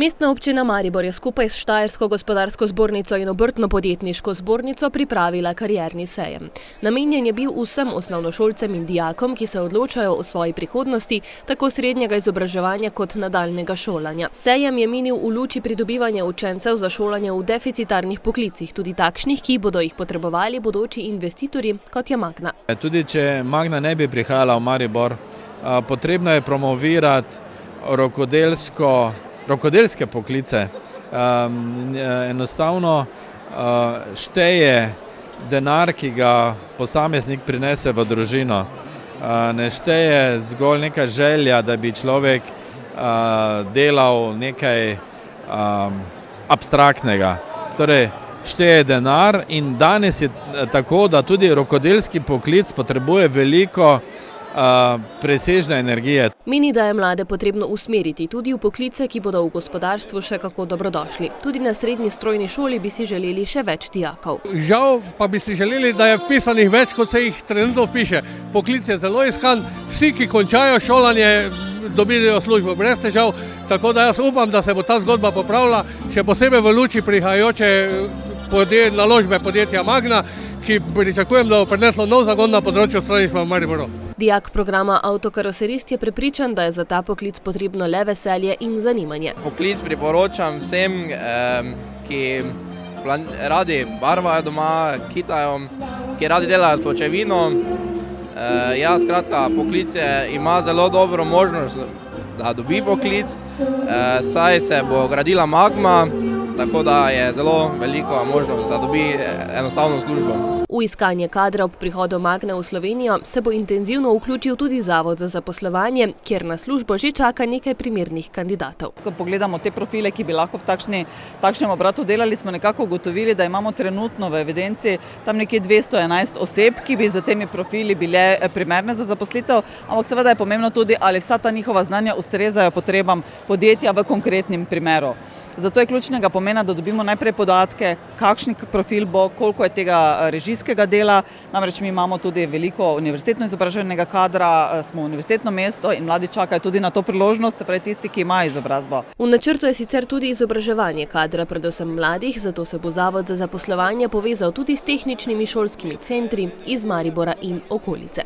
Mestna občina Maribor je skupaj s Štajersko gospodarsko zbornico in obrtno-podjetniško zbornico pripravila karierni sejem. Namenjen je bil vsem osnovnošolcem in dijakom, ki se odločajo o svoji prihodnosti, tako srednjega izobraževanja kot nadaljnjega šolanja. Sejem je minil v luči pridobivanja učencev za šolanje v deficitarnih poklicih, tudi takšnih, ki bodo jih potrebovali bodoči investitorji, kot je Magna. Tudi če Magna ne bi prihajala v Maribor, potrebno je promovirati rokodelske poklice. Enostavno šteje denar, ki ga posameznik prinese v družino. Ne šteje zgolj neka želja, da bi človek delal nekaj abstraktnega. Torej, šteje denar in danes je tako, da tudi rokodelski poklic potrebuje veliko presežne energije. Meni, da je mlade potrebno usmeriti tudi v poklice, ki bodo v gospodarstvu še kako dobrodošli. Tudi na srednji strojni šoli bi si želeli še več dijakov. Žal pa bi si želeli, da je vpisanih več, kot se jih trenutno vpiše. Poklic je zelo iskan, vsi, ki končajo šolanje, dobijo službo brez težav, tako da jaz upam, da se bo ta zgodba popravila, še posebej v luči prihajajoče naložbe podjetja Magna, ki pričakujem, da bo prineslo nov zagon na področju strojništva v Mariboru. Dijak programa avtokaroserist je prepričan, da je za ta poklic potrebno le veselje in zanimanje. Poklic priporočam vsem, ki radi barvajo doma, kitajo, ki radi delajo s pločevino. Skratka, poklic ima zelo dobro možnost, da dobi poklic, saj se bo gradila Magma, tako da je zelo velika možnost, da dobi enostavno službo. V iskanje kadra ob prihodu Magne v Slovenijo se bo intenzivno vključil tudi Zavod za zaposlovanje, kjer na službo že čaka nekaj primernih kandidatov. Ko pogledamo te profile, ki bi lahko v takšnem obratu delali, smo nekako ugotovili, da imamo trenutno v evidenci tam nekje 211 oseb, ki bi za temi profili bile primerne za zaposlitev, ampak seveda je pomembno tudi, ali vsa ta njihova znanja ustrezajo potrebam podjetja v konkretnem primeru. Zato je ključnega pomena, da dobimo najprej podatke, kakšen profil bo, koliko je tega režijskega dela. Namreč mi imamo tudi veliko univerzitetno izobraženega kadra, smo univerzitetno mesto in mladi čakajo tudi na to priložnost, se pravi tisti, ki imajo izobrazbo. V načrtu je sicer tudi izobraževanje kadra, predvsem mladih, zato se bo Zavod za zaposlovanje povezal tudi s tehničnimi šolskimi centri iz Maribora in okolice.